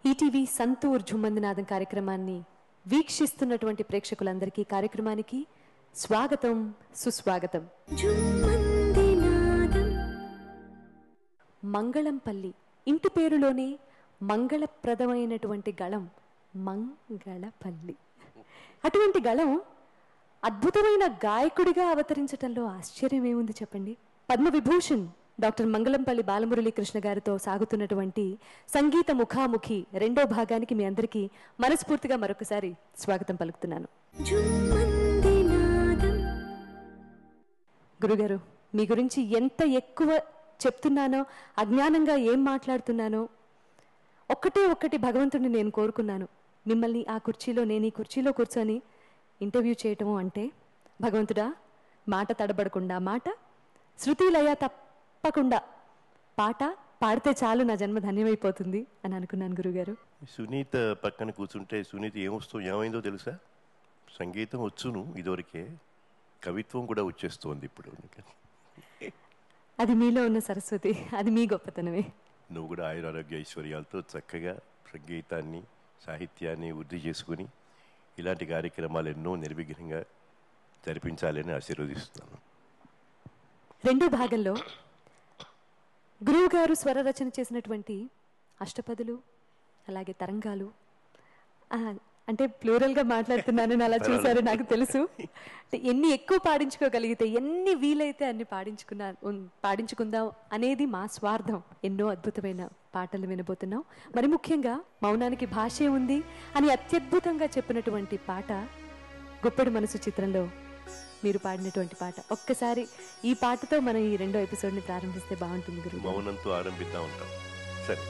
ETV Santoor జుమ్మందినాదం కార్యక్రమాన్ని వీక్షిస్తున్నటువంటి ప్రేక్షకులందరికీ కార్యక్రమానికి స్వాగతం, సుస్వాగతం. మంగళంపల్లి ఇంటి పేరులోనే మంగళప్రదమైనటువంటి గళం మంగళపల్లి. అటువంటి గళం అద్భుతమైన గాయకుడిగా అవతరించటంలో ఆశ్చర్యం ఏముంది చెప్పండి. పద్మవిభూషణ్ డాక్టర్ మంగళంపల్లి బాలమురళీకృష్ణ గారితో సాగుతున్నటువంటి సంగీత ముఖాముఖి రెండో భాగానికి మీ అందరికీ మనస్ఫూర్తిగా మరొకసారి స్వాగతం పలుకుతున్నాను. గురుగారు, మీ గురించి ఎంత ఎక్కువ చెప్తున్నానో, అజ్ఞానంగా ఏం మాట్లాడుతున్నానో ఒక్కటి భగవంతుడిని నేను కోరుకున్నాను. మిమ్మల్ని ఆ కుర్చీలో, నేను ఈ కుర్చీలో కూర్చొని ఇంటర్వ్యూ చేయటము అంటే, భగవంతుడా మాట తడబడకుండా, మాట శృతి లయ తప్పకుండా పాట పాడితే చాలు నా జన్మ ధన్యమైపోతుంది అని అనుకున్నాను గురుగారు. సునీత పక్కన కూర్చుంటే సునీత ఏమైందో తెలుసా? సంగీతం వచ్చును ఇదివరకే, కవిత్వం కూడా వచ్చేస్తోంది ఇప్పుడు. అది మీలో ఉన్న సరస్వతి, అది మీ గొప్పతనమే. నువ్వు కూడా ఆయురారోగ్య ఐశ్వర్యాలతో చక్కగా సంగీతాన్ని, సాహిత్యాన్ని వృద్ధి చేసుకుని ఇలాంటి కార్యక్రమాలు ఎన్నో నిర్విఘ్నంగా జరిపించాలని ఆశీర్వదిస్తున్నాను. రెండో భాగంలో గురువు గారు స్వర రచన చేసినటువంటి అష్టపదులు, అలాగే తరంగాలు, అంటే ప్లూరల్గా మాట్లాడుతున్నానని అలా చూసారు నాకు తెలుసు. ఎన్ని ఎక్కువ పాడించుకోగలిగితే, ఎన్ని వీలైతే అన్ని పాడించుకుందాం అనేది మా స్వార్థం. ఎన్నో అద్భుతమైన పాటలు వినబోతున్నాం. మరి ముఖ్యంగా మౌనానికి భాషే ఉంది అని అత్యద్భుతంగా చెప్పినటువంటి పాట గుప్పెడు మనసు చిత్రంలో మీరు పాడినటువంటి పాట. ఒక్కసారి ఈ పాటతో మనం ఈ రెండో ఎపిసోడ్ని ప్రారంభిస్తే బాగుంటుంది గురు. మౌనంతో ఆరంభిద్దాం ఉంటాం. సరే.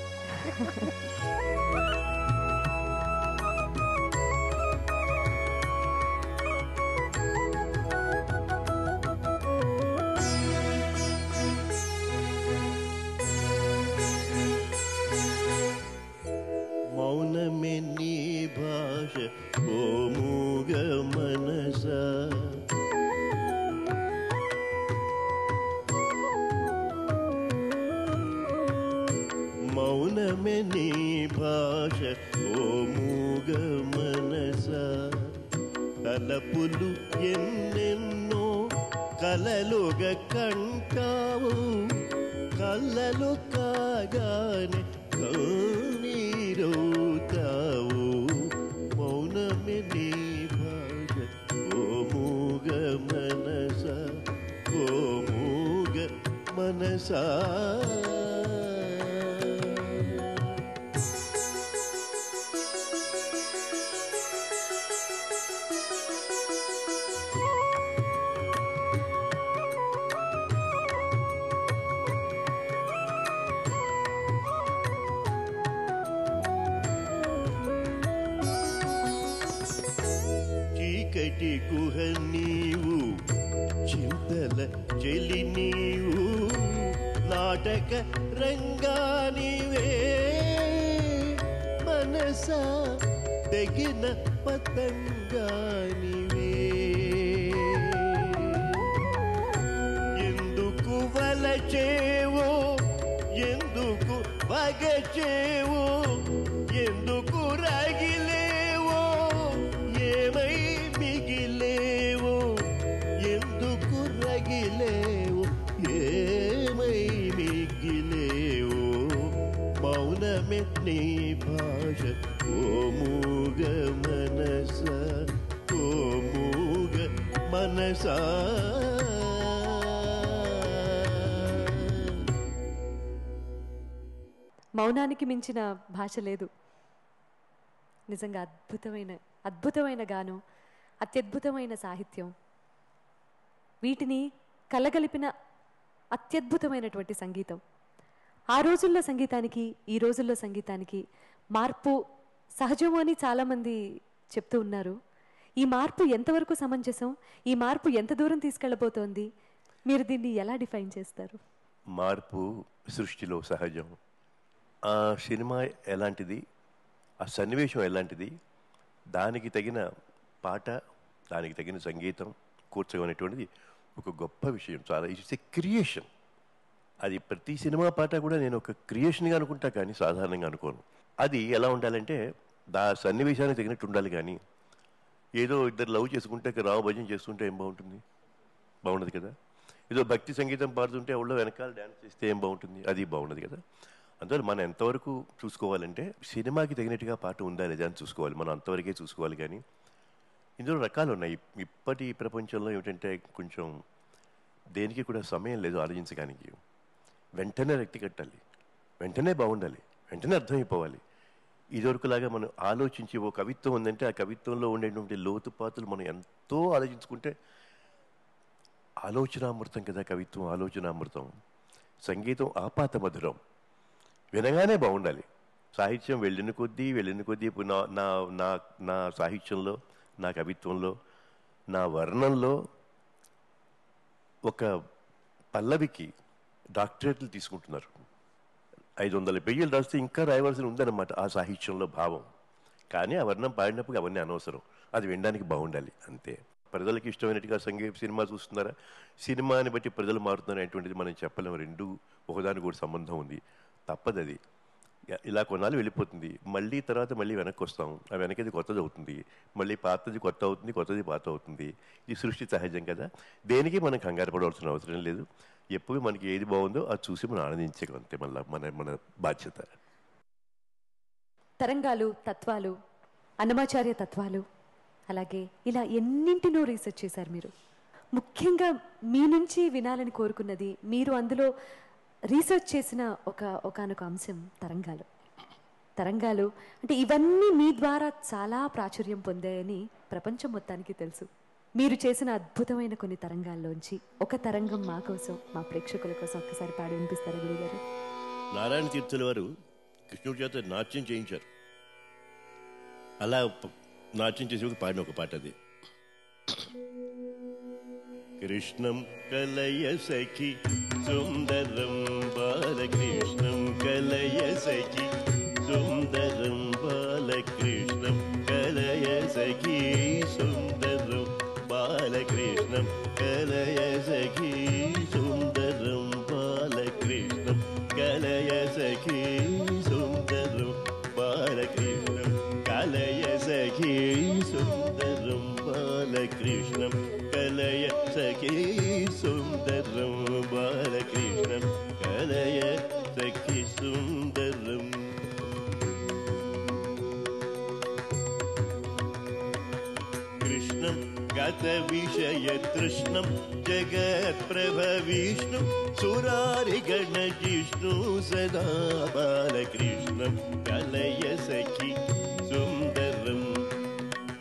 మౌనమే నీ భాష ఓ మూగ మనసా, మౌనమే నీ భాష ఓ మూగ మనసా, తలపులు ఎన్నెన్నో కలలుగా కంటావు, కళ్ళలు కాగానే కన్నీరవుతావు. మౌనమే నీ భాష ఓ మూగ మనసా, ఓ మూగ మనసా. చీకటి గుహ నీవు, చింతల చెలి నీవు, నాటక రంగానివే మనసా, తెగిన పతంగానివే. ఎందుకు వలచేవో, ఎందుకు వగచేవో, ఎందుకు రగిలేవో, ఏమై మిగిలేవో, ఎందుకు రగిలేవో, ఏమై మిగిలేవో. మౌనమే నీ భాష ఓ మూగ మనసా, ఓ మూగ మనసా. మౌనానికి మించిన భాష లేదు. నిజంగా అద్భుతమైన గానం, అత్యద్భుతమైన సాహిత్యం, వీటిని కలగలిపిన అత్యద్భుతమైనటువంటి సంగీతం. ఆ రోజుల్లో సంగీతానికి, ఈ రోజుల్లో సంగీతానికి మార్పు సహజము అని చాలామంది చెప్తూ ఉన్నారు. ఈ మార్పు ఎంతవరకు సమంజసం, ఈ మార్పు ఎంత దూరం తీసుకెళ్ళబోతోంది, మీరు దీన్ని ఎలా డిఫైన్ చేస్తారు? మార్పు సృష్టిలో సహజం. ఆ సినిమా ఎలాంటిది, ఆ సన్నివేశం ఎలాంటిది, దానికి తగిన పాట, దానికి తగిన సంగీతం కూర్చోనేటువంటిది ఒక గొప్ప విషయం. చాలా ఇట్స్ ఎ క్రియేషన్. అది ప్రతి సినిమా పాట కూడా నేను ఒక క్రియేషన్గా అనుకుంటా, కానీ సాధారణంగా అనుకోను. అది ఎలా ఉండాలంటే సన్నివేశానికి తగినట్టు ఉండాలి. కానీ ఏదో ఇద్దరు లవ్ చేసుకుంటే రావు భజన చేస్తుంటే ఏం బాగుంటుంది? బాగుండదు కదా. ఏదో భక్తి సంగీతం పాడుతుంటే ఎవరో వెనకాల డ్యాన్స్ చేస్తే ఏం బాగుంటుంది? అది బాగుండదు కదా. అందువల్ల మనం ఎంతవరకు చూసుకోవాలంటే సినిమాకి తగినట్టుగా పాట ఉందా లేదా అని చూసుకోవాలి. మనం అంతవరకే చూసుకోవాలి. కానీ ఇందులో రకాలు ఉన్నాయి. ఇప్పటి ప్రపంచంలో ఏమిటంటే కొంచెం దేనికి కూడా సమయం లేదు ఆలోచించడానికి. వెంటనే రక్తి కట్టాలి, వెంటనే బాగుండాలి, వెంటనే అర్థమైపోవాలి. ఇదివరకులాగా మనం ఆలోచించి ఓ కవిత్వం ఉందంటే ఆ కవిత్వంలో ఉండేటువంటి లోతుపాతులు మనం ఎంతో ఆలోచించుకుంటే ఆలోచనామృతం కదా కవిత్వం. ఆలోచనామృతం. సంగీతం ఆపాత మధురం, వినగానే బాగుండాలి. సాహిత్యం వెళ్ళిన కొద్దీ నా నా నా నా సాహిత్యంలో, నా కవిత్వంలో, నా వర్ణంలో ఒక పల్లవికి డాక్టరేట్లు తీసుకుంటున్నారు. 500 పేజీలు రాస్తే ఇంకా రాయవలసి ఉందన్నమాట ఆ సాహిత్యంలో భావం. కానీ ఆ వర్ణం పాడినప్పుడు అవన్నీ అనవసరం. అది వినడానికి బాగుండాలి అంతే. ప్రజలకు ఇష్టమైనట్టుగా సినిమా చూస్తున్నారా, సినిమాని బట్టి ప్రజలు మారుతున్నారు అనేటువంటిది మనం చెప్పలేము. రెండు ఒకదానికి కూడా సంబంధం ఉంది. తప్పదు. అది ఇలా కొన్నాళ్ళు వెళ్ళిపోతుంది. మళ్ళీ తర్వాత మళ్ళీ వెనక్కి వస్తాం. ఆ వెనకది కొత్తది అవుతుంది, మళ్ళీ పాతది కొత్త అవుతుంది, కొత్తది పాత అవుతుంది. ఇది సృష్టి సహజం కదా. దేనికి మనం కంగారు పడవలసిన అవసరం లేదు. ఎప్పుడు మనకి ఏది బాగుందో అది చూసి మనం ఆనందించగలంతే. మళ్ళీ మన బాధ్యత. తరంగాలు, తత్వాలు, అన్నమాచార్య తత్వాలు, అలాగే ఇలా ఎన్నింటినో రీసెర్చ్ చేశారు మీరు. ముఖ్యంగా మీ నుంచి వినాలని కోరుకున్నది, మీరు అందులో రీసెర్చ్ చేసిన ఒకానొక అంశం తరంగాలు. తరంగాలు అంటే ఇవన్నీ మీ ద్వారా చాలా ప్రాచుర్యం పొందాయని ప్రపంచం మొత్తానికి తెలుసు. మీరు చేసిన అద్భుతమైన కొన్ని తరంగాల్లోంచి ఒక తరంగం మా కోసం, మా ప్రేక్షకుల కోసం ఒక్కసారి పాడి వినిపిస్తారా గురుగారు? నారాయణ తీర్థుల వారు కృష్ణుడి చేత నాట్యం చేయించారు. అలా నాట్యం చేసి పాడిన ఒక పాట అది. కృష్ణం కలయ సఖి సుందరం బాలకృష్ణం కలయ సఖి సుందరం బాలకృష్ణం కలయ సఖి సుందరం బాలకృష్ణం కలయ సఖి సుందరం బాలకృష్ణం కలయ సఖి సుందరం బాలకృష్ణం కలయ సఖి సుందరం బాలకృష్ణం కలయ సఖి సుందరం బాలకృష్ణం కలయ సఖి సుందరం. కృష్ణం గత విషయ తృష్ణం జగత్ప్రభ విష్ణు సురారి గణ జిష్ణు సదా బాలకృష్ణం కలయ సఖి సుందరం.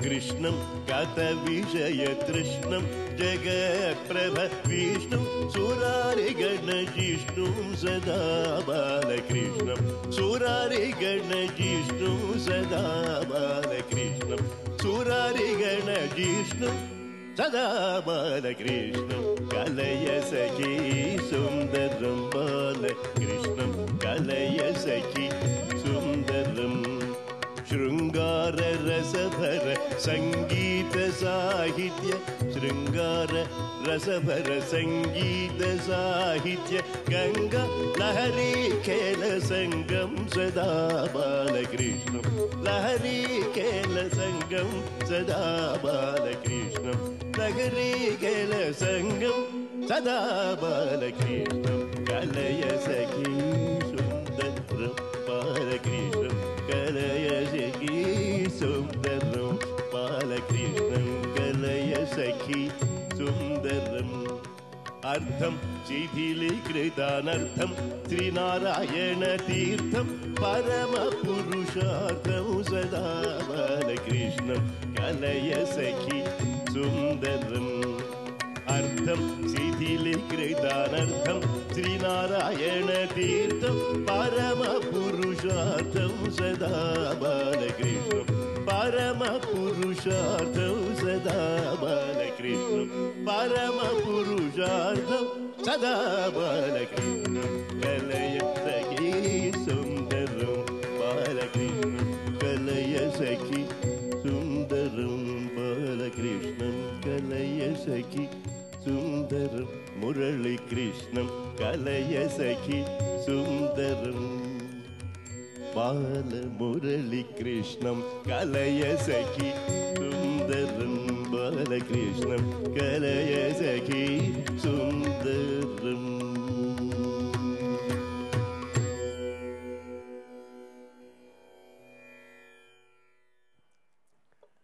కృష్ణం గత విషయ తృష్ణం జగత్ప్రభ విష్ణు సురారి గణ జిష్ణు సదా బాలకృష్ణం సురారి గణ జిష్ణు సదా బాలకృష్ణం సురారి గణ జిష్ణు సదా బాలకృష్ణం కలయ సఖి సుందరం బాలకృష్ణం కలయ సఖి సుందరం. శృంగార రసభర సంగీత సాహిత్య శృంగార రసభర సంగీత సాహిత్య గంగా లహరీ ఖేల సంగం సదా బాలకృష్ణం లహరీ ఖేల సంగం సదా బాలకృష్ణం లహరీ ఖేల సంగం సదా బాలకృష్ణం కలయ సఖి సుందరం బాలకృష్ణం కలయ సఖి సుందరం బాలకృష్ణం కలయ సఖి సుందరం. అర్థం శిథిలీకృతానర్థం శ్రీనారాయణ తీర్థం పరమ పురుషార్థం సదా బాలకృష్ణం కలయ సఖి సుందరం. అర్థం శిథిలీకృతానర్థం శ్రీనారాయణ తీర్థం పరమ పురుషార్థం సదా బాలకృష్ణం పరమ పురుషార్థం సదా బాలకృష్ణం పరమ పురుషార్థం సదా బాలకృష్ణం కలయ సఖి సుందరం బాలకృష్ణం కలయ సఖి సుందరం బాలకృష్ణం కలయ సఖి సుందరం మురళీ కృష్ణం కలయ సఖి సుందరం బాలమురళి కృష్ణం కలయ సఖి సుందరం బాలకృష్ణం కలయ సఖి సుందరం.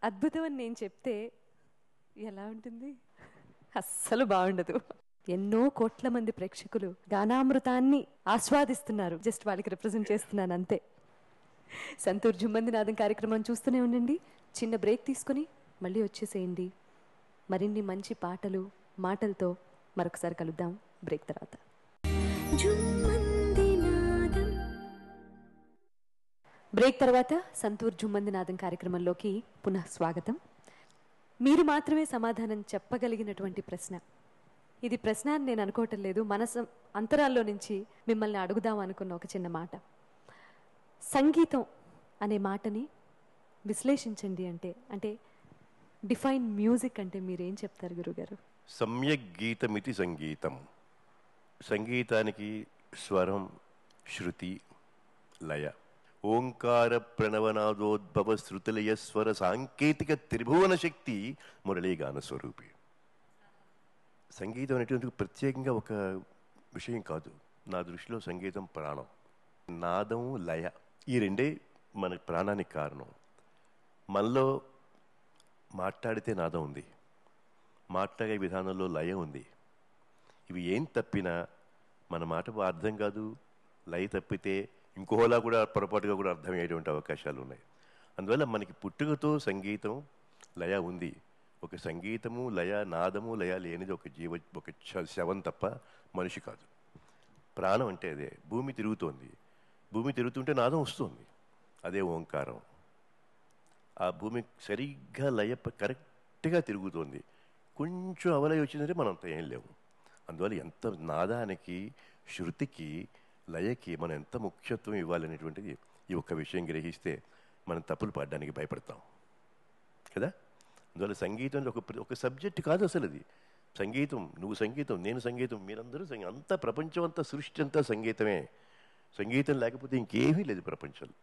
అద్భుతం అని నేను చెప్తే ఎలా ఉంటుంది? అస్సలు బాగుండదు. ఎన్నో కోట్ల మంది ప్రేక్షకులు గానామృతాన్ని ఆస్వాదిస్తున్నారు. జస్ట్ వాళ్ళకి రిప్రజెంట్ చేస్తున్నాను అంతే. సంతూర్ జుమ్మంది నాదం కార్యక్రమం చూస్తూనే ఉండండి. చిన్న బ్రేక్ తీసుకొని మళ్ళీ వచ్చేసేయండి. మరిన్ని మంచి పాటలు మాటలతో మరొకసారి కలుద్దాం బ్రేక్ తర్వాత. బ్రేక్ తర్వాత సంతూర్ జుమ్మంది నాదం కార్యక్రమంలోకి పునః స్వాగతం. మీరు మాత్రమే సమాధానం చెప్పగలిగినటువంటి ప్రశ్న ఇది. ప్రశ్న అని నేను అనుకోవటం లేదు, మనసు అంతరాల్లో నుంచి మిమ్మల్ని అడుగుదాం అనుకున్న ఒక చిన్న మాట. సంగీతం అనే మాటని విశ్లేషించండి అంటే డిఫైన్ మ్యూజిక్ అంటే మీరేం చెప్తారు గురుగారు? సమ్యక్ గీతమితి సంగీతం. సంగీతానికి స్వరం, శృతి, లయ, ఓంకార ప్రణవనాదోద్భవ శృతిలయ స్వర సాంకేతిక త్రిభువన శక్తి మురళీగాన స్వరూపి. సంగీతం అనేటువంటి ప్రత్యేకంగా ఒక విషయం కాదు. నా దృష్టిలో సంగీతం ప్రాణం. నాదం, లయ, ఈ రెండే మన ప్రాణానికి కారణం. మనలో మాట్లాడితే నాదం ఉంది, మాట్లాడే విధానంలో లయ ఉంది. ఇవి ఏం తప్పినా మన మాట అర్థం కాదు. లయ తప్పితే ఇంకోలా కూడా పొరపాటుగా కూడా అర్థమయ్యేటువంటి అవకాశాలు ఉన్నాయి. అందువల్ల మనకి పుట్టుకతో సంగీతం, లయ ఉంది. ఒక సంగీతము, లయ, నాదము, లయ లేనిది ఒక శవం తప్ప మనిషి కాదు. ప్రాణం అంటే అదే. భూమి తిరుగుతోంది, భూమి తిరుగుతుంటే నాదం వస్తుంది, అదే ఓంకారం. ఆ భూమి సరిగ్గా లయ కరెక్ట్గా తిరుగుతోంది. కొంచెం అవలయ వచ్చిందంటే మనం అంత ఏం లేవు. అందువల్ల ఎంత నాదానికి, శృతికి, లయకి మనం ఎంత ముఖ్యత్వం ఇవ్వాలనేటువంటిది ఈ ఒక్క విషయం గ్రహిస్తే మనం తప్పులు పడడానికి భయపడతాం కదా. అందువల్ల సంగీతంలో ఒక సబ్జెక్ట్ కాదు అసలు అది. సంగీతం, నువ్వు సంగీతం, నేను సంగీతం, మీరందరూ అంతా, ప్రపంచం అంతా, సృష్టి అంతా సంగీతమే. సంగీతం లేకపోతే ఇంకేమీ లేదు ప్రపంచంలో.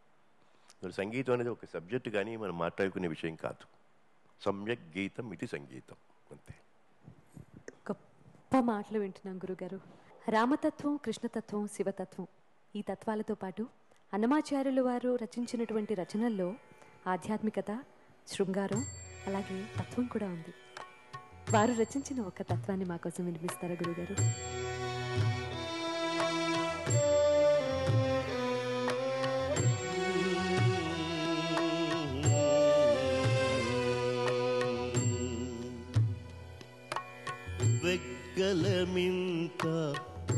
సంగీతం అనేది ఒక సబ్జెక్టు కానీ మనం మాట్లాడుకునే విషయం కాదు. సమ్యక్ గీతం ఇది సంగీతం, అంతే. గొప్ప మాటలు వింటున్నాం గురుగారు. రామతత్వం, కృష్ణతత్వం, శివతత్వం, ఈ తత్వాలతో పాటు అన్నమాచార్యులు వారు రచించినటువంటి రచనల్లో ఆధ్యాత్మికత, శృంగారం, అలాగే తత్వం కూడా ఉంది. వారు రచించిన ఒక తత్వాన్ని మా కోసం వినిపిస్తారా గురుగారు? వెగ్గలమింత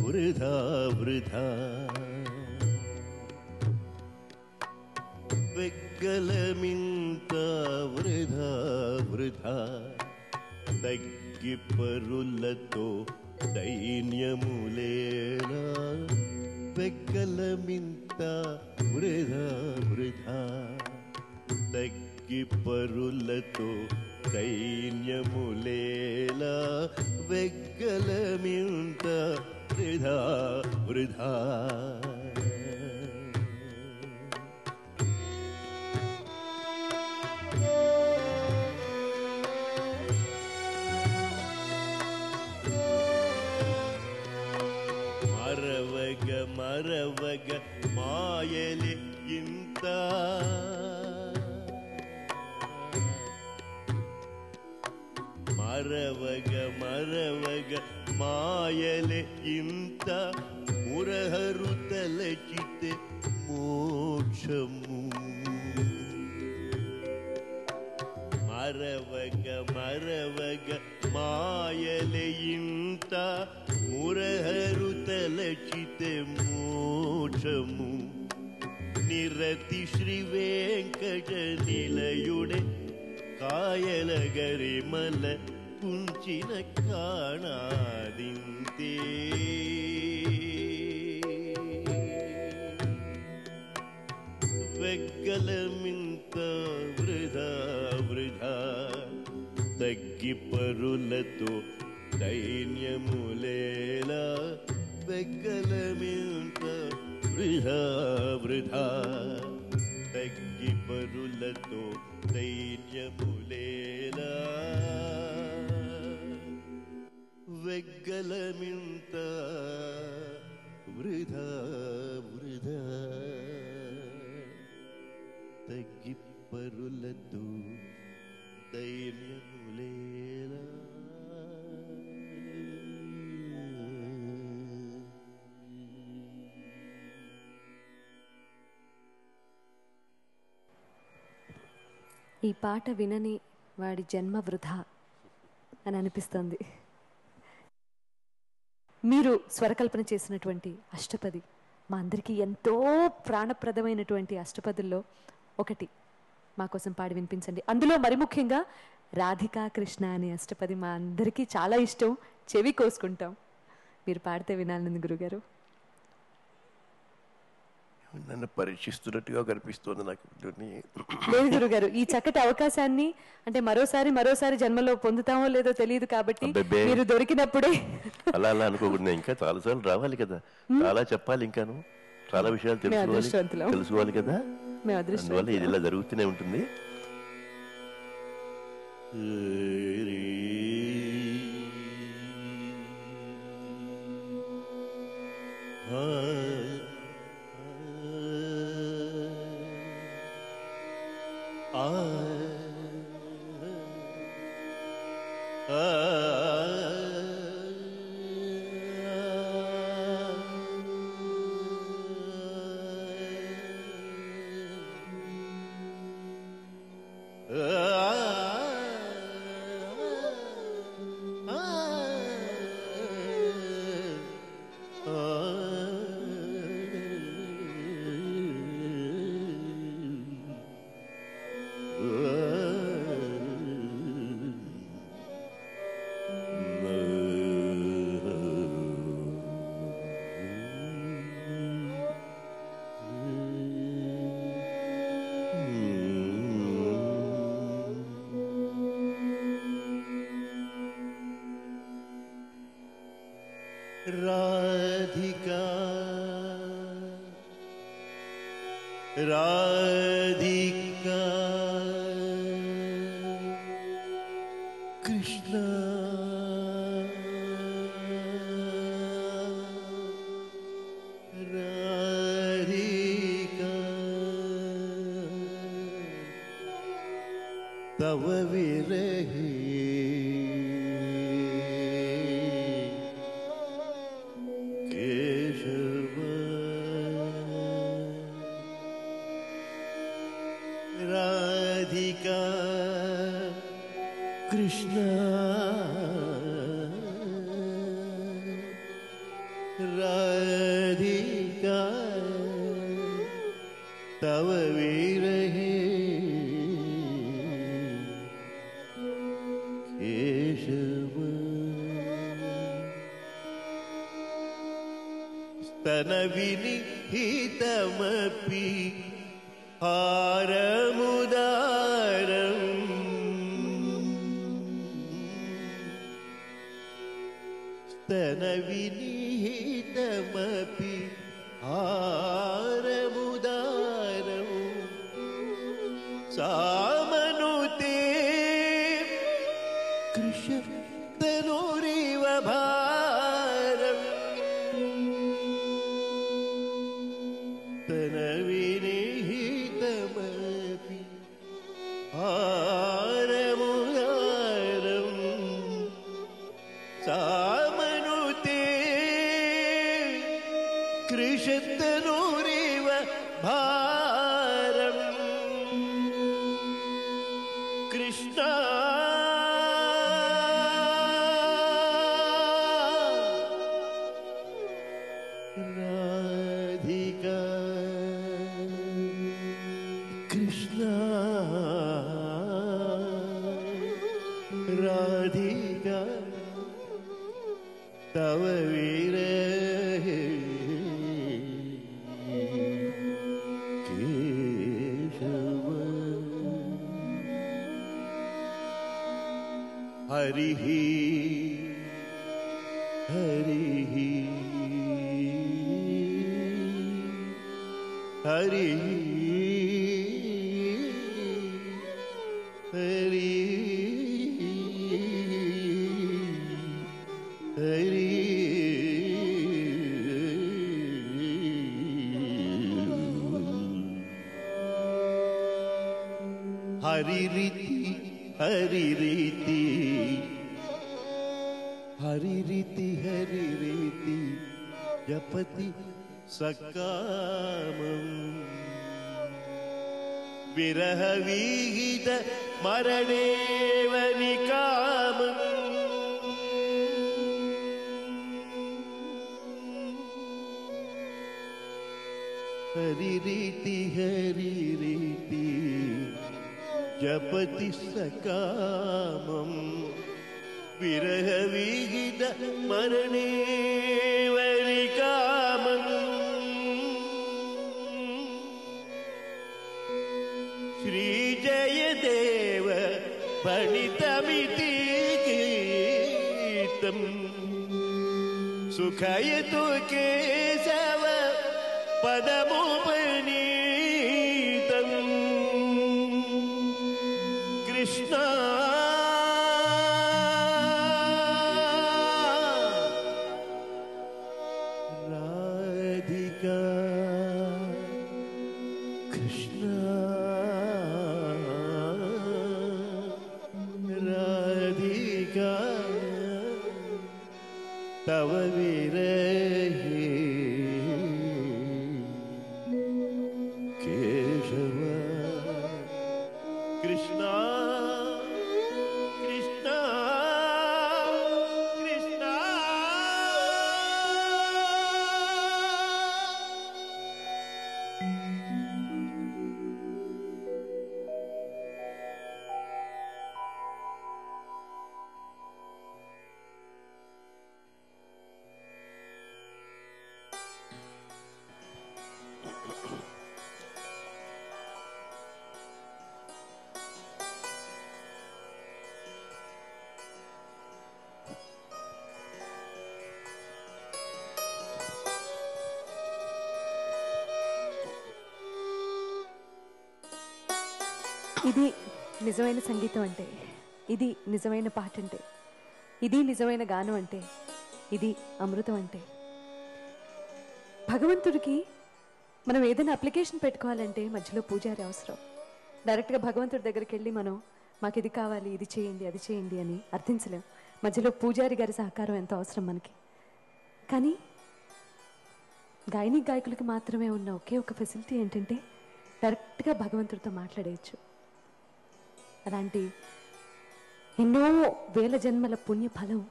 వృధా వృధా, వెగ్గలమింత వృధా వృధా, తగ్గి పరులతో దైన్యములేనా. వెగ్గలమింత వృధా వృధా, తగ్గి పరులతో దైన్యములేలా. వెగ్గలమింత వృధా వృధా. మరవగ మరవగ మాయలి ఇంత, మరవగ మరవగ మాయలే ఇంత, మురహరు తలచితే మోక్షము. మరవగ మరవగ మాయలే ఇంత, మురహరు తలచితే మోక్షము. నిరతి శ్రీ వెంకట నిలయుడే కాయల గరిమల కుంచిన కాణాదింతే. వెగ్గలమింత వృధా వృధా, తగ్గి పరులతో దైన్యములేలా. వెగ్గలమింత వృధా వృధా తగ్గి పరులతో ధైర్యములేలా వెగ్గలమింత వృధా వృధా తగ్గి పరులతో ధైర్యములేలా ఈ పాట వినని వాడి జన్మ వృధా అని అనిపిస్తుంది. మీరు స్వరకల్పన చేసినటువంటి అష్టపది మా అందరికీ ఎంతో ప్రాణప్రదమైనటువంటి అష్టపదుల్లో ఒకటి మా కోసం పాడి వినిపించండి. అందులో మరి ముఖ్యంగా రాధికా కృష్ణ అనే అష్టపది మా అందరికీ చాలా ఇష్టం, చెవి కోసుకుంటాం. మీరు పాడితే వినాలని గురుగారు. నన్ను పరీక్షిస్తున్నట్టుగా కనిపిస్తోంది నాకు. లేదు గురుగారు, ఈ చక్కటి అవకాశాన్ని అంటే మరోసారి జన్మలో పొందుతామో లేదో తెలియదు కాబట్టి మీరు దొరికినప్పుడే. అలా అలా అనుకోకుండా ఇంకా చాలాసార్లు రావాలి కదా, చాలా చెప్పాలి, ఇంకాను చాలా విషయాలు తెలుసుకోవాలి కదా. అందువల్ల ఇది ఇలా జరుగుతూనే ఉంటుంది. राधिका राधिका कृष्ण राधिका तव विरहे राधिका कृष्ण राधिका तव विरहे केशव स्तनविनिहितमपि हारमुदारम् स्तनविनिहितमपि हारमुदारम् सामनुते कृशतनुरिव भारम् स्तनविनिहितमपि हारमुदारम् सामनुते कृशतनुरिव भारम् कृष्ण राधिका कृष्ण राधिका तव विरहे केशव हरिः हरिः హరి హరి హరి హరి రీతి హరి రీతి హరి రీతి హరి రీతి జపతి సకామం విరహ విహిత మరణేవని కామం హరి రీతి జపతి సకామం విరహ విహిత మరణేవని కామం శ్రీ జయదేవ ఫణితమితి గీతం సుఖయతు కేశవ పదముపనీతం కృష్ణ రాధికా కృష్ణ రాధికా తవ విరహే కేశవ కృష్ణ కృష్ణ కృష్ణ ఇది నిజమైన సంగీతం అంటే, ఇది నిజమైన పాట అంటే, ఇది నిజమైన గానం అంటే, ఇది అమృతం అంటే. భగవంతుడికి మనం ఏదైనా అప్లికేషన్ పెట్టుకోవాలంటే మధ్యలో పూజారి అవసరం. డైరెక్ట్గా భగవంతుడి దగ్గరికి వెళ్ళి మనం మాకు ఇది కావాలి, ఇది చేయండి, అది చేయండి అని అర్థించలేం. మధ్యలో పూజారి గారి సహకారం ఎంతో అవసరం మనకి. కానీ గాయని గాయకులకి మాత్రమే ఉన్న ఒకే ఒక ఫెసిలిటీ ఏంటంటే డైరెక్ట్గా భగవంతుడితో మాట్లాడేయచ్చు. అలాంటి ఎన్నో వేల జన్మల పుణ్యఫలం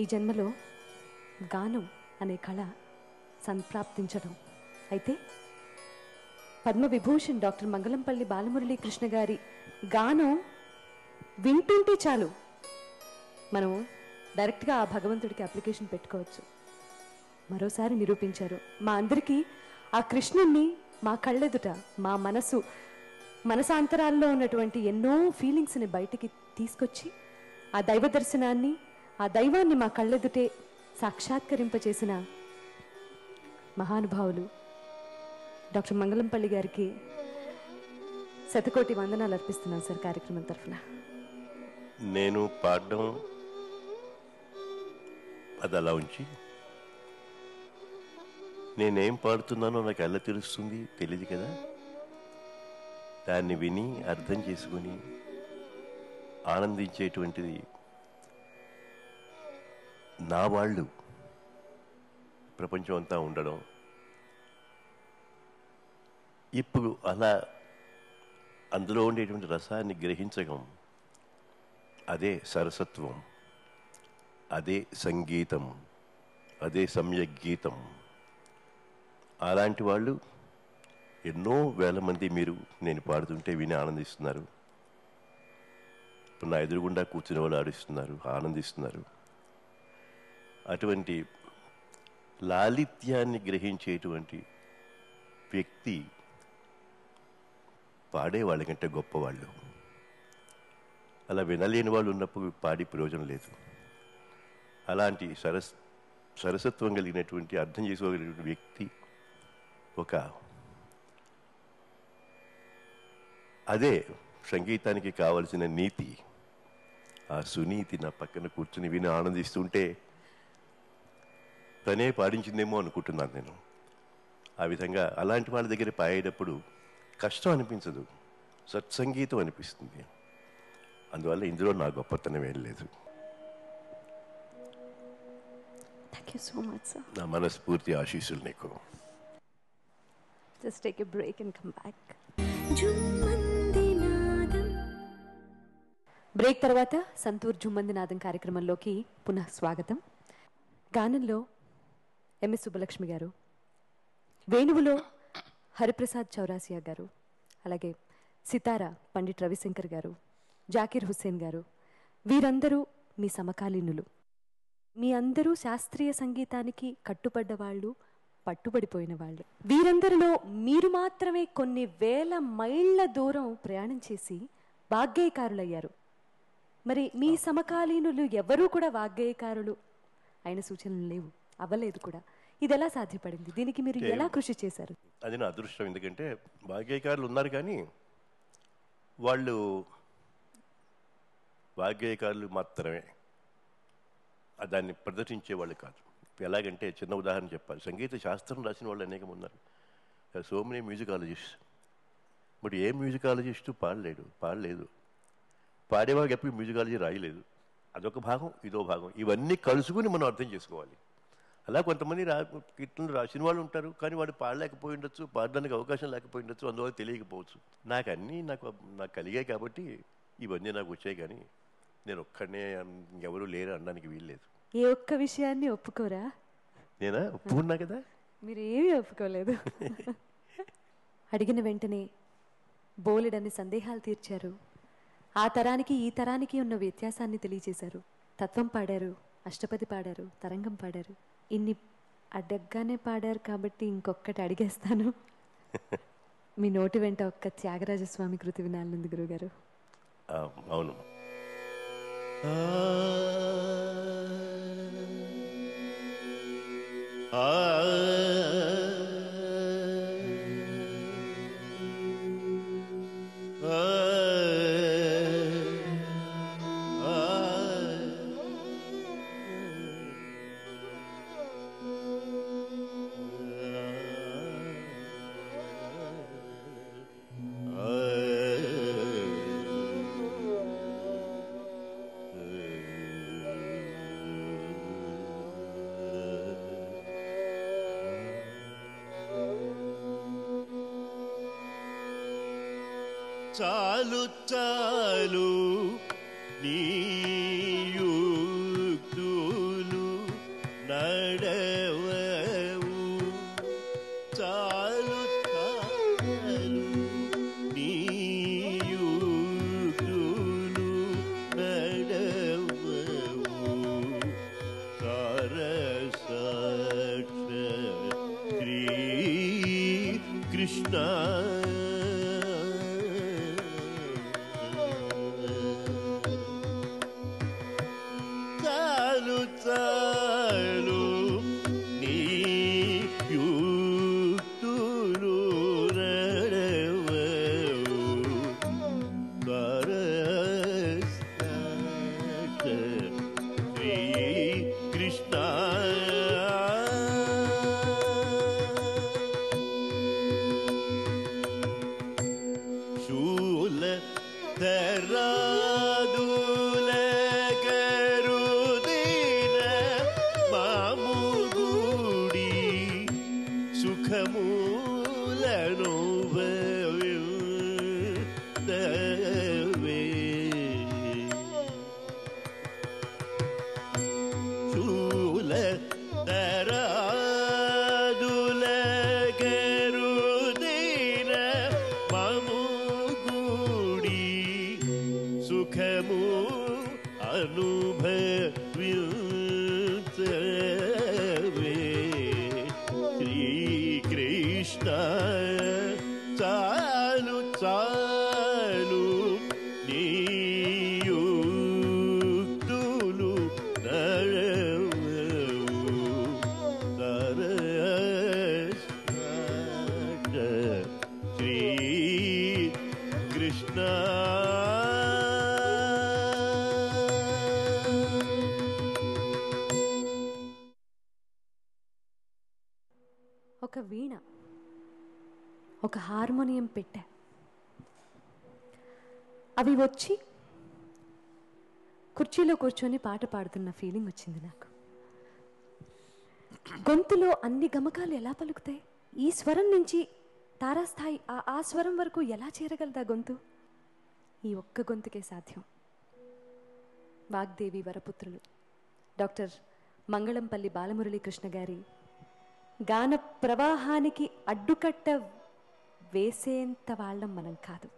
ఈ జన్మలో గానం అనే కళ సంప్రాప్తించడం. అయితే పద్మవిభూషణ్ డాక్టర్ మంగళంపల్లి బాలమురళీ కృష్ణ గారి గానం వింటుంటే చాలు మనం డైరెక్ట్గా ఆ భగవంతుడికి అప్లికేషన్ పెట్టుకోవచ్చు. మరోసారి నిరూపించారు. మా అందరికీ ఆ కృష్ణుణ్ణి మా కళ్ళెదుట, మా మనసాంతరాల్లో ఉన్నటువంటి ఎన్నో ఫీలింగ్స్ని బయటికి తీసుకొచ్చి ఆ దైవ దర్శనాన్ని, ఆ దైవాన్ని మా కళ్ళెదుటే సాక్షాత్కరింపచేసిన మహానుభావులు డాక్టర్ మంగళంపల్లి గారికి శతకోటి వందనాలు అర్పిస్తున్నాను సార్ కార్యక్రమం తరఫున. నేను పాడడం అది అలా ఉంచి, నేనేం పాడుతున్నానో నాకు ఎలా తెలుస్తుంది? తెలియదు కదా. దాన్ని విని అర్థం చేసుకుని ఆనందించేటువంటిది నా వాళ్ళు ప్రపంచం అంతా ఉండడం. ఇప్పుడు అలా అందులో ఉండేటువంటి రసాన్ని గ్రహించడం, అదే సరసత్వం, అదే సంగీతం, అదే సమ్యక్ గీతం. అలాంటి వాళ్ళు ఎన్నో వేల మంది మీరు నేను పాడుతుంటే విని ఆనందిస్తున్నారు. ఇప్పుడు నా ఎదురుగుండా కూర్చునే వాళ్ళు ఆడిస్తున్నారు, ఆనందిస్తున్నారు. అటువంటి లాలిత్యాన్ని గ్రహించేటువంటి వ్యక్తి పాడేవాళ్ళ కంటే గొప్పవాళ్ళు. అలా వినలేని వాళ్ళు ఉన్నప్పుడు పాడి ప్రయోజనం లేదు. అలాంటి సరసత్వం కలిగినటువంటి, అర్థం చేసుకోగలిగినటువంటి వ్యక్తి ఒక అదే సంగీతానికి కావలసిన నీతి. ఆ సునీతి నా పక్కన కూర్చుని విని ఆనందిస్తుంటే తనే పాడించిందేమో అనుకుంటున్నాను నేను. ఆ విధంగా అలాంటి వాళ్ళ దగ్గర పాడేటప్పుడు కష్టం అనిపించదు, సత్సంగీతం అనిపిస్తుంది. అందువల్ల ఇందులో నా గొప్పతనం ఏం లేదు. Thank you so much sir. నా మనస్ఫూర్తి ఆశీస్సులు నీకు. Just take a break and come back. Break తర్వాత సంతూర్ జుమ్మంది నాదం కార్యక్రమంలోకి పునః స్వాగతం. గానంలో ఎంఎస్ సుబ్బలక్ష్మి గారు, వేణువులో హరిప్రసాద్ చౌరాసియా గారు, అలాగే సితారా పండిట్ రవిశంకర్ గారు, జాకీర్ హుస్సేన్ గారు, వీరందరూ మీ సమకాలీనులు. మీ అందరూ శాస్త్రీయ సంగీతానికి కట్టుబడ్డ వాళ్ళు, పట్టుబడిపోయిన వాళ్ళు. వీరందరిలో మీరు మాత్రమే కొన్ని వేల మైళ్ళ దూరం ప్రయాణం చేసి వాగ్గేయకారులయ్యారు. మరి మీ సమకాలీనులు ఎవరూ కూడా వాగ్గేయకారులు అయిన సూచనలు లేవు, అవ్వలేదు కూడా. ఇది ఎలా సాధ్యపడింది? దీనికి మీరు ఎలా కృషి చేశారు? అది నా అదృష్టం. ఎందుకంటే వాగ్గేయకారులు ఉన్నారు, కానీ వాళ్ళు వాగ్గేయకారులు మాత్రమే, దాన్ని ప్రదర్శించేవాళ్ళు కాదు. ఎలాగంటే చిన్న ఉదాహరణ చెప్పాలి. సంగీత శాస్త్రం రాసిన వాళ్ళు అనేకం ఉన్నారు, సో మెనీ మ్యూజికాలజిస్ట్. బట్ ఏ మ్యూజికాలజిస్టు పాడలేదు. పాడేవాళ్ళకి ఎప్పుడు మ్యూజికాలజీ రాయలేదు. అదొక భాగం, ఇదో భాగం. ఇవన్నీ కలుసుకుని మనం అర్థం చేసుకోవాలి. అలా కొంతమంది కీర్తనలు రాసిన వాళ్ళు ఉంటారు, కానీ వాడు పాడలేకపోయి ఉండొచ్చు, పాడడానికి అవకాశం లేకపోయి ఉండొచ్చు, అందువల్ల తెలియకపోవచ్చు. నాకు కలిగాయి కాబట్టి ఇవన్నీ నాకు వచ్చాయి, కానీ నేను ఒక్కడనే ఎవరు లేరు అనడానికి వీల్లేదు. ఏ ఒక్క విషయాన్ని ఒప్పుకోరా? నేనా ఒప్పుకున్నా కదా? మీరు ఏమీ ఒప్పుకోలేదు. అడిగిన వెంటనే బోలెడన్ని సందేహాలు తీర్చారు. ఆ తరానికి ఈ తరానికి ఉన్న వ్యత్యాసాన్ని తెలియచేశారు. తత్వం పాడారు, అష్టపది పాడారు, తరంగం పాడారు. ఇన్ని అడ్డగ్గానే పాడారు కాబట్టి ఇంకొకటి అడిగేస్తాను. మీ నోటి వెంట ఒక్క త్యాగరాజస్వామి కృతి వినాలనుంది గురుగారు. అవును. చాలు చాలు నీయుక్తులు నడవవు, చాలు చాలు నీయుక్తులు నడవవు, సరసాక్ష శ్రీ కృష్ణ కృష్ణ ఒక హార్మోనియం పెట్టా. అవి వచ్చి కుర్చీలో కూర్చొని పాట పాడుతున్న ఫీలింగ్ వచ్చింది నాకు. గొంతులో అన్ని గమకాలు ఎలా పలుకుతాయి? ఈ స్వరం నుంచి తారాస్థాయి ఆ స్వరం వరకు ఎలా చేరగలదా గొంతు? ఈ ఒక్క గొంతుకే సాధ్యం. వాగ్దేవి వరపుత్రులు డాక్టర్ మంగళంపల్లి బాలమురళీకృష్ణ గారి గాన ప్రవాహానికి అడ్డుకట్ట వేసేంత వాళ్ళం మనం కాదు.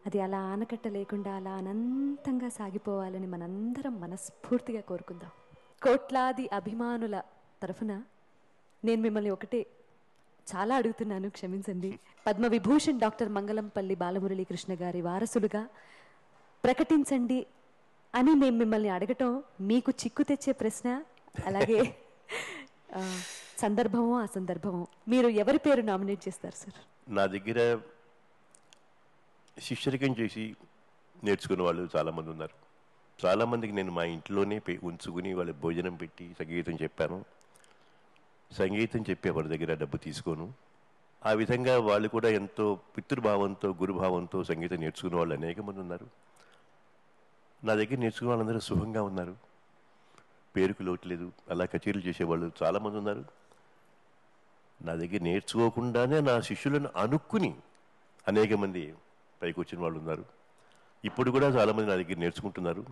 అది అలా ఆనకట్ట లేకుండా అలా అనంతంగా సాగిపోవాలని మనందరం మనస్ఫూర్తిగా కోరుకుందాం. కోట్లాది అభిమానుల తరఫున నేను మిమ్మల్ని ఒకటే చాలా అడుగుతున్నాను, క్షమించండి. పద్మవిభూషణ్ డాక్టర్ మంగళంపల్లి బాలమురళీకృష్ణ గారి వారసులుగా ప్రకటించండి అని నేను మిమ్మల్ని అడగటం మీకు చిక్కు తెచ్చే ప్రశ్న. అలాగే సందర్భమో అసందర్భమో మీరు ఎవరి పేరు నామినేట్ చేస్తారు సార్? నా దగ్గర శిష్యరికం చేసి నేర్చుకున్న వాళ్ళు చాలామంది ఉన్నారు. చాలామందికి నేను మా ఇంట్లోనే ఉంచుకుని వాళ్ళ భోజనం పెట్టి సంగీతం చెప్పాను. సంగీతం చెప్పి ఎవరి దగ్గర డబ్బు తీసుకోను. ఆ విధంగా వాళ్ళు కూడా ఎంతో పితృభావంతో గురుభావంతో సంగీతం నేర్చుకున్న వాళ్ళు అనేక మంది ఉన్నారు. నా దగ్గర నేర్చుకున్న వాళ్ళందరూ సుఖంగా ఉన్నారు, పేరుకు లోటు లేదు. అలా కచేరీలు చేసేవాళ్ళు చాలామంది ఉన్నారు. నా దగ్గర నేర్చుకోకుండానే నా శిష్యులను అనుక్కుని అనేక మంది పైకి వచ్చిన వాళ్ళు ఉన్నారు. ఇప్పుడు కూడా చాలామంది నా దగ్గర నేర్చుకుంటున్నారు.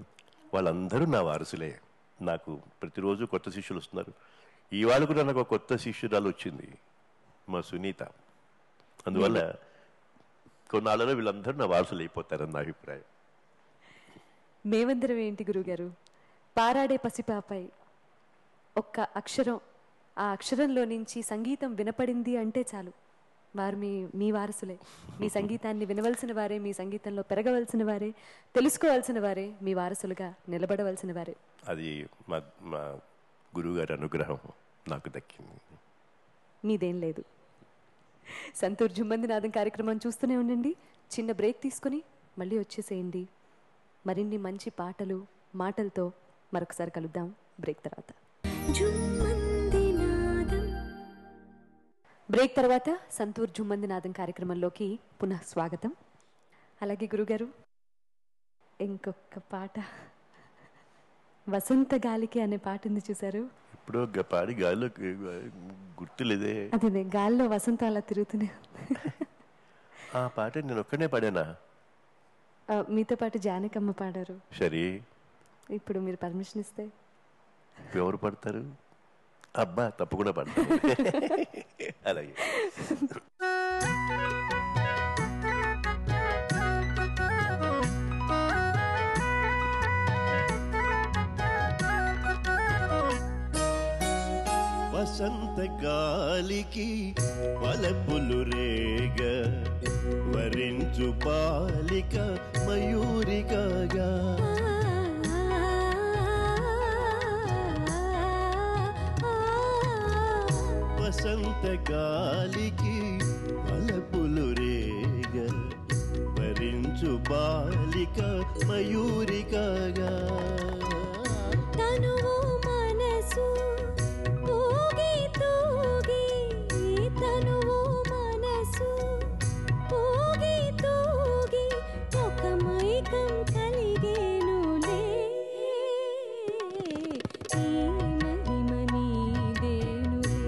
వాళ్ళందరూ నా వారసులే. నాకు ప్రతిరోజు కొత్త శిష్యులు వస్తున్నారు. ఇవాళ కూడా నాకు ఒక కొత్త శిష్యురాలు వచ్చింది, మా సునీత. అందువల్ల కొన్నాళ్ళలో వీళ్ళందరూ నా వారసులు అయిపోతారని నా అభిప్రాయం. మేమందరం ఏంటి గురుగారు, పారాడే పసిపాపై ఒక్క అక్షరం, ఆ అక్షరంలో నుంచి సంగీతం వినపడింది అంటే చాలు, వారు మీ వారసులే. మీ సంగీతాన్ని వినవలసిన వారే, మీ సంగీతంలో పెరగవలసిన వారే, తెలుసుకోవాల్సిన వారే, మీ వారసులుగా నిలబడవలసిన వారే. అది మా గురువుగారి అనుగ్రహం నాకు దక్కింది. మీదేం లేదు. సంతూర్ జుమ్మందినాదం కార్యక్రమం చూస్తూనే ఉండండి. చిన్న బ్రేక్ తీసుకుని మళ్ళీ వచ్చేసేయండి. మరిన్ని మంచి పాటలు మాటలతో మరొకసారి కలుద్దాం బ్రేక్ తర్వాత. బ్రేక్ తర్వాత సంతూర్ జుమ్మందినాదం కార్యక్రమంలోకి పునః స్వాగతం. అలాగే గురుగారు, ఇంకొక పాట వసంత గాలికి అనే పాట ఉంది చూసారు? ఇప్పుడు పాడి గాలిలో గుర్తులేదే. అదే గాలిలో వసంతం అలా తిరుగుతూనే. ఆ పాట నేను ఒక్కనే పాడానా? మీతో పాటు జానకమ్మ పాడారు. సరే, ఇప్పుడు మీరు పర్మిషన్ ఇస్తే ఎవరు పడతారు? అబ్బా, తప్పకుండా పడతారు. అలాగే. వసంత గాలికి వలపులు రేగ వరించు బాలిక మయూరికగా, వసంత గాలికి వలపులు రేగ వరించు బాలిక మయూరికగా, తనువు మనసు ఊగి తూగి, తనువు మనసు ఊగి తూగి ఒక మైకం కలిగేనులే, ఈ మహిమ నీదేనులే.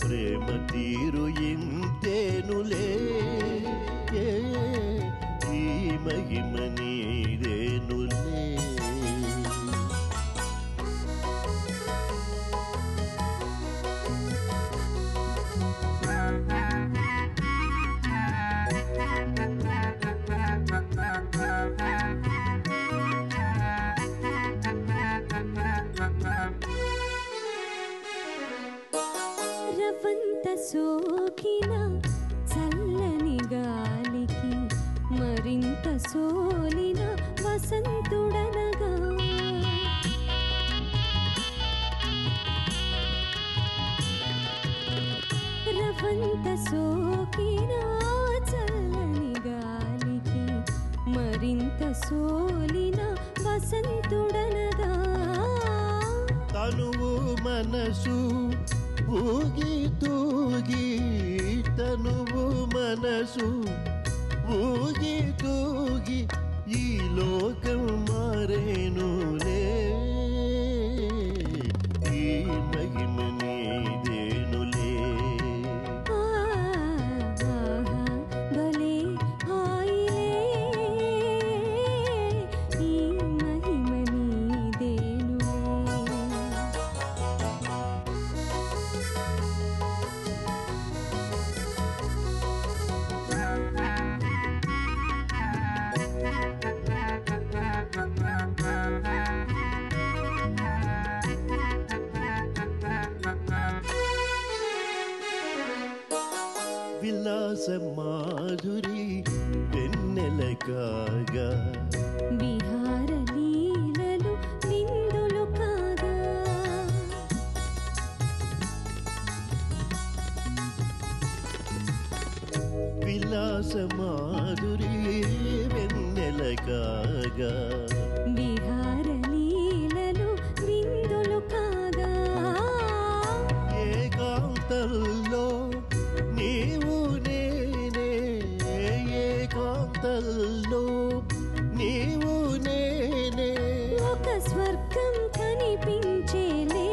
ప్రేమ తీరు ఇంతేనులే, ఈ మహిమ నీదేనులే. రవంత సోకిన చల్లని గాలికి మరింత సోలిన వసంతుడనగా, రవంత సోకిన చల్లని గాలికి మరింత సోలిన వసంతుడనగా, తనువు మనసు ఊగి తూగి తనువు మనసు ఊగి తూగి ఈ లోకం మారేనులే ఈ మహిమ నీదేనులే భలే హాయిలే ఈ మహిమ నీదేనులే విలాస మాధురి వెన్నెల కాగా విహార లీలలు విందులు కాగా విలాస మాధురి వెన్నెల కాగా విహార లీలలు విందులు కాగా ఏకాంతంలో నీవు నేనే ఏకాంతంలో నీవు నేనే ఒక స్వర్గం కనిపించేలే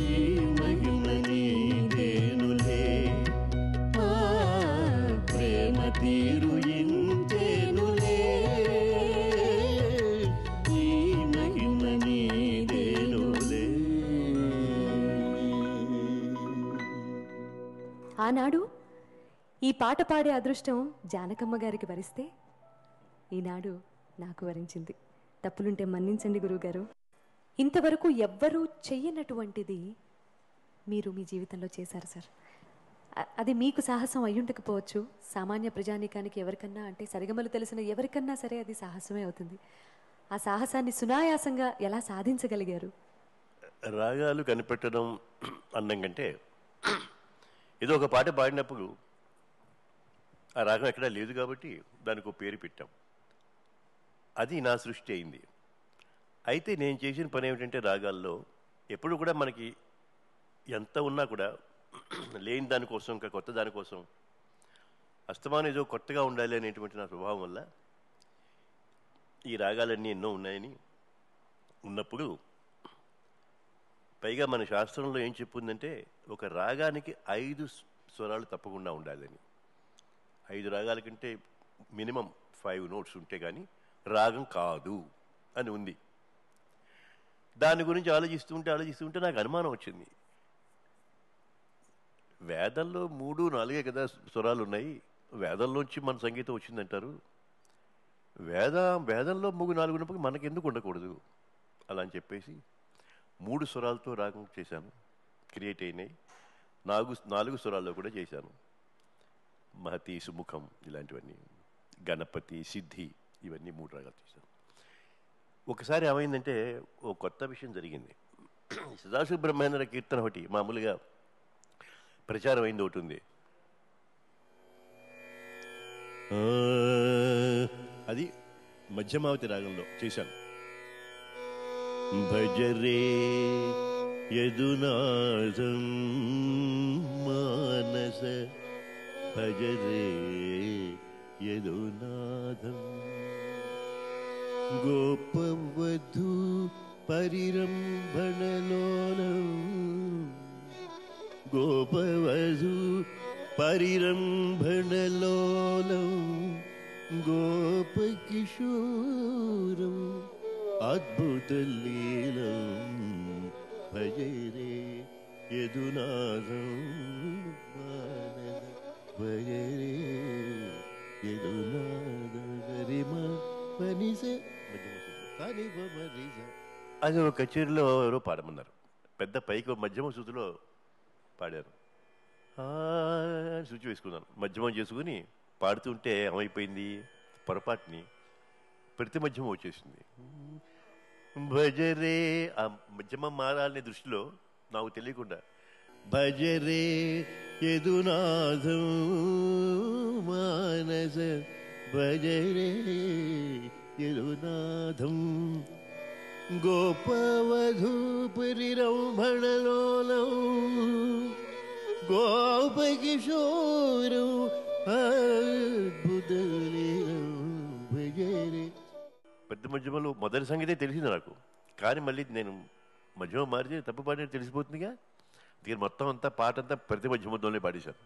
ఈ మహిమ నీదేనులే ఆ ప్రేమ తీరు ఇంతేనులే ఈ మహిమ నీదేనులే ఆనాడు ఈ పాట పాడే అదృష్టం జానకమ్మ గారికి వరిస్తే ఈనాడు నాకు వరించింది. తప్పులుంటే మన్నించండి గురువుగారు. ఇంతవరకు ఎవ్వరూ చెయ్యనటువంటిది మీరు మీ జీవితంలో చేశారు సార్. అది మీకు సాహసం అయ్యుండకపోవచ్చు. సామాన్య ప్రజానీకానికి ఎవరికన్నా, అంటే సరిగమలు తెలిసిన ఎవరికన్నా సరే అది సాహసమే అవుతుంది. ఆ సాహసాన్ని సునాయాసంగా ఎలా సాధించగలిగారు? రాగాలు కనిపెట్టడం అన్నం కంటే ఏదో ఒక పాట పాడినప్పుడు ఆ రాగం ఎక్కడా లేదు కాబట్టి దానికి ఒక పేరు పెట్టాం. అది నా సృష్టి అయింది. అయితే నేను చేసిన పని ఏమిటంటే రాగాల్లో ఎప్పుడు కూడా మనకి ఎంత ఉన్నా కూడా లేని దానికోసం, ఇంకా కొత్త దానికోసం అస్తమానం ఏదో కొత్తగా ఉండాలి అనేటువంటి నా స్వభావం వల్ల ఈ రాగాలన్నీ ఎన్నో ఉన్నాయని ఉన్నప్పుడు, పైగా మన శాస్త్రంలో ఏం చెప్పుందంటే ఒక రాగానికి 5 స్వరాలు తప్పకుండా ఉండాలని. 5 రాగాల కంటే మినిమం 5 నోట్స్ ఉంటే కానీ రాగం కాదు అని ఉంది. దాని గురించి ఆలోచిస్తుంటే నాకు అనుమానం వచ్చింది. వేదంలో 3, 4 కదా స్వరాలు ఉన్నాయి. వేదంలోంచి మన సంగీతం వచ్చిందంటారు. వేదంలో 3, 4 ఉన్నప్పుడు మనకెందుకు ఉండకూడదు అలా అని చెప్పేసి 3 స్వరాలతో రాగం చేశాను. క్రియేట్ అయినాయి. 4 స్వరాల్లో కూడా చేశాను. మహతి, సుముఖం ఇలాంటివన్నీ, గణపతి, సిద్ధి ఇవన్నీ 3 రాగాలు చేశాను. ఒకసారి ఏమైందంటే ఓ కొత్త విషయం జరిగింది. సదాశివబ్రహ్మేంద్ర కీర్తన ఒకటి మామూలుగా ప్రచారం అయింది ఒకటి ఉంది. అది మధ్యమావతి రాగంలో చేశాను. భజరే యదునాథం మానస భజరే యదునాథం గోపవధూ పరిరంభణలోలం గోపవధూ పరిరంభణలోలం గోపకిశోరం అద్భుతలీలం భజరే యదునాథం మానస భజరే యదునాథం గరిమ పనిస అది ఒక కచేరీలో ఎవరో పాడమన్నారు. పెద్ద పైకి మధ్యమ శృతిలో పాడారు. శృతి వేసుకున్నాను. మధ్యమం చేసుకుని పాడుతుంటే ఏమైపోయింది, పొరపాటుని ప్రతి మధ్యమం వచ్చేసింది. భజరే ఆ మధ్యమం మారాలనే దృష్టిలో నాకు తెలియకుండా భజరే యదునాథం మానస భజరే యదునాథం గోపవధూ పరిరంభణలోలం గోపకిశోరం అద్భుతలీలం భజరే. పెద్ద మధ్యమలో మొదటి సంగీతే తెలిసింది నాకు, కానీ మళ్ళీ నేను మధ్యమం మారితే తప్పు పాడినట్టు తెలిసిపోతుందిగా. దీని మొత్తం అంతా పాట అంతా ప్రతి మధ్యమంలోనే పాడేశాను.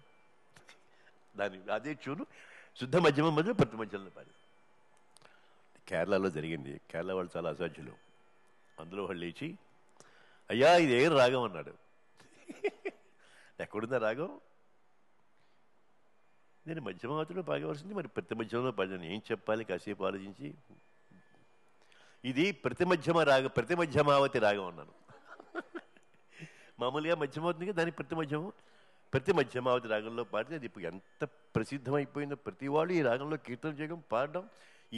దాని అదే చూను శుద్ధ మధ్యమం మధ్య ప్రతి మధ్యలో పాడి. కేరళలో జరిగింది. కేరళ వాళ్ళు చాలా అసాధ్యులు. అందులో వాళ్ళు లేచి, అయ్యా ఇది ఏం రాగం అన్నాడు. ఎక్కడుందా రాగం? నేను మధ్యమావతిలో పాగవలసింది, మరి ప్రతి మధ్యమంలో పాడాను. ఏం చెప్పాలి కాసేపు ఆలోచించి, ఇది ప్రతి మధ్యమావతి రాగం అన్నాను. మామూలుగా మధ్యమావతిగా దాని ప్రతి మధ్యమావతి రాగంలో పాడితే అది ఇప్పుడు ఎంత ప్రసిద్ధమైపోయిందో. ప్రతి వాళ్ళు ఈ రాగంలో కీర్తన చేయడం, పాడడం,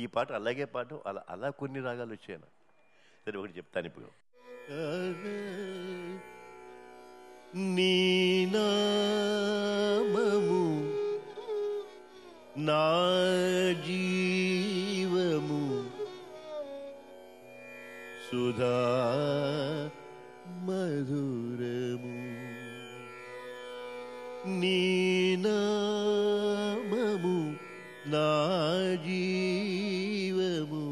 ఈ పాట అలాగే పాడడం, అలా కొన్ని రాగాలు వచ్చాయి. సరే ఒకటి చెప్తాను ఇప్పుడు. నీ నామము నా జీవము సుధా మధురము. నీ నామము నా జీవము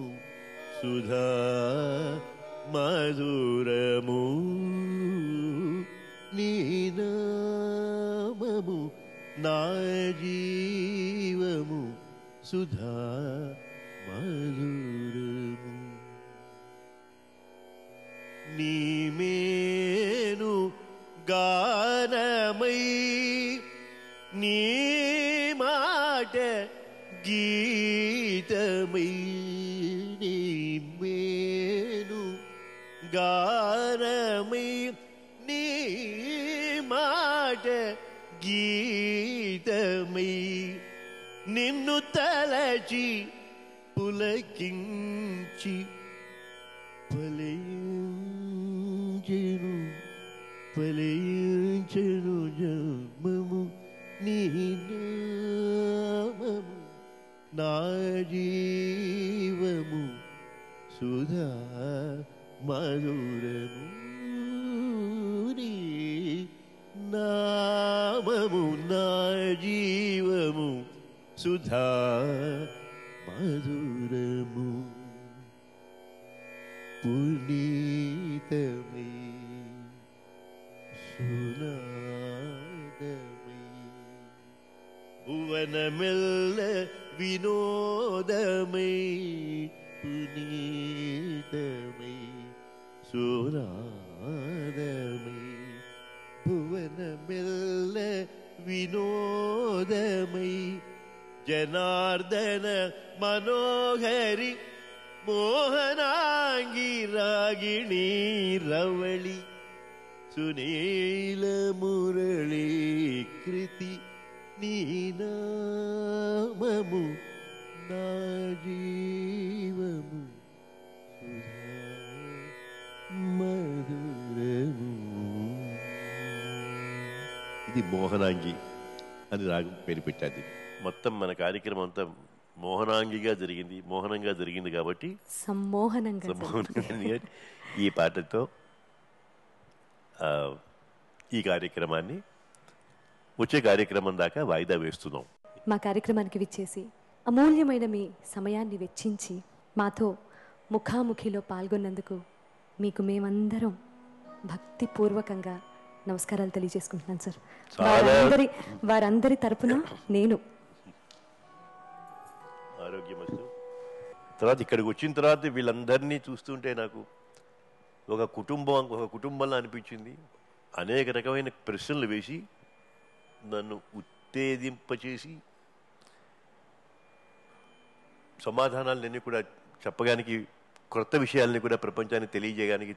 సుధా మధురము. నీ నామము నా జీవము సుధా మధురము. నీ మేను గానమై నీ మాట గీతమై. నీ మేను గానమై నీ మాట గీతమై. నిన్ను తలచి పులకించి ఫలించెను జన్మము. నీ నామము నా జీవము సుధా మధురము. నీ నామము నా జీవము సుధా మధురము. పునీతమై సునాదమై భువనమెల్ల వినోదమై. పునీతమై సునాదమై భువనమెల్ల వినోదమై. జనార్దన మనోహరి మోహనాంగి రాగిణీ రవళి. సునీల మురళీ కృతి. నీ నామము నా జీవము సుధా మధురము. ఇది మోహనాంగి అని రాగం పేరు పెట్టాది. మొత్తం మన కార్యక్రమం అంతా మోహనాంగిగా జరిగింది, మోహనంగా జరిగింది కాబట్టి సమ్మోహనంగా ఈ పాటతో ఈ కార్యక్రమాన్ని వచ్చే కార్యక్రమం దాకా వాయిదా వేస్తున్నాం. మా కార్యక్రమానికి విచ్చేసి అమూల్యమైన మీ సమయాన్ని వెచ్చించి మాతో ముఖాముఖిలో పాల్గొన్నందుకు మీకు మేమందరం భక్తిపూర్వకంగా నమస్కారాలు తెలియజేసుకుంటున్నాను సార్. వారందరి తరపున నేను ఆరోగ్యమస్తు. తర్వాత ఇక్కడికి వచ్చిన తర్వాత వీళ్ళందరినీ చూస్తుంటే నాకు ఒక కుటుంబంలో అనిపించింది. అనేక రకమైన ప్రశ్నలు వేసి నన్ను ఉత్తేజింపచేసి సమాధానాలన్నీ కూడా చెప్పడానికి, క్రొత్త విషయాల్ని కూడా ప్రపంచానికి తెలియజేయడానికి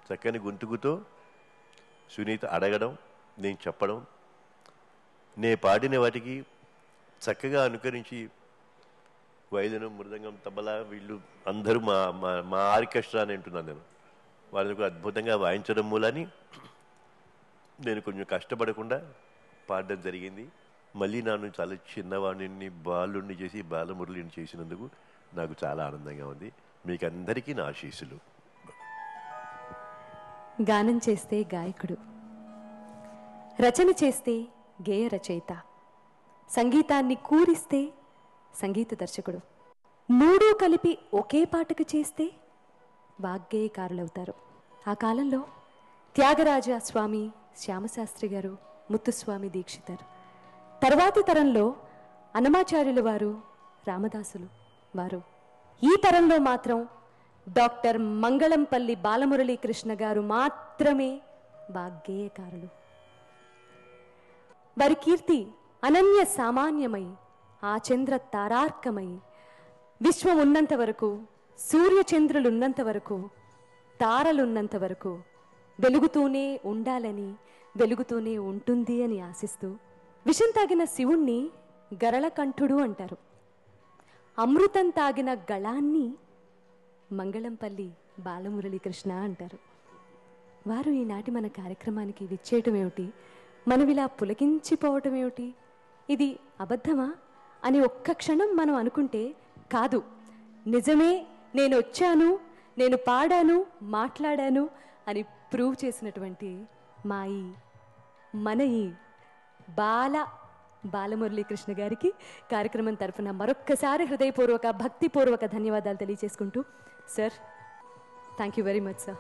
చక్కని గొంతుకుతో సునీత అడగడం, నేను చెప్పడం, నే పాడిన వాటికి చక్కగా అనుకరించి వైద్యనం, మృదంగం, తబలా వీళ్ళు అందరూ మా ఆర్కెస్ట్రా అని అంటున్నాను నేను. వాళ్ళని కూడా అద్భుతంగా వాయించడం మూలాన్ని నేను కొంచెం కష్టపడకుండా పాడడం జరిగింది. మళ్ళీ నన్ను చాలా చిన్నవాడిని బాలుడిని చేసి బాలమురళిని చేసినందుకు నాకు చాలా ఆనందంగా ఉంది. మీకు అందరికీ నా ఆశీస్సులు. గానం చేస్తే గాయకుడు, రచన చేస్తే గేయ రచయిత, సంగీతాన్ని కూరిస్తే సంగీత దర్శకుడు, మూడూ కలిపి ఒకే పాటకు చేస్తే వాగ్గేయకారులవుతారు. ఆ కాలంలో త్యాగరాజ స్వామి, శ్యామశాస్త్రి గారు, ముత్తుస్వామి దీక్షితర్, తర్వాతి తరంలో అన్నమాచార్యుల వారు, రామదాసులు వారు, ఈ తరంలో మాత్రం డాక్టర్ మంగళంపల్లి బాలమురళీకృష్ణ గారు మాత్రమే వాగ్గేయకారులు. వారి కీర్తి అనన్య సామాన్యమై, ఆ చంద్ర తారార్కమై, విశ్వం ఉన్నంత వరకు, సూర్యచంద్రులున్నంత వరకు, తారలున్నంత వరకు వెలుగుతూనే ఉండాలని, వెలుగుతూనే ఉంటుంది అని ఆశిస్తూ, విషం తాగిన శివుణ్ణి గరళకంఠుడు అంటారు. అమృతం తాగిన గళాన్ని మంగళంపల్లి బాలమురళీకృష్ణ అంటారు. వారు ఈనాటి మన కార్యక్రమానికి విచ్చేయటం ఏమిటి, మనమిలా పులకించిపోవటం ఏమిటి, ఇది అబద్ధమా అని ఒక్క క్షణం మనం అనుకుంటే కాదు, నిజమే, నేను వచ్చాను, నేను పాడాను, మాట్లాడాను అని ప్రూవ్ చేసినటువంటి మన ఈ బాలమురళీకృష్ణ గారికి కార్యక్రమం తరఫున మరొక్కసారి హృదయపూర్వక, భక్తిపూర్వక ధన్యవాదాలు తెలియజేసుకుంటూ, sir, thank you very much sir.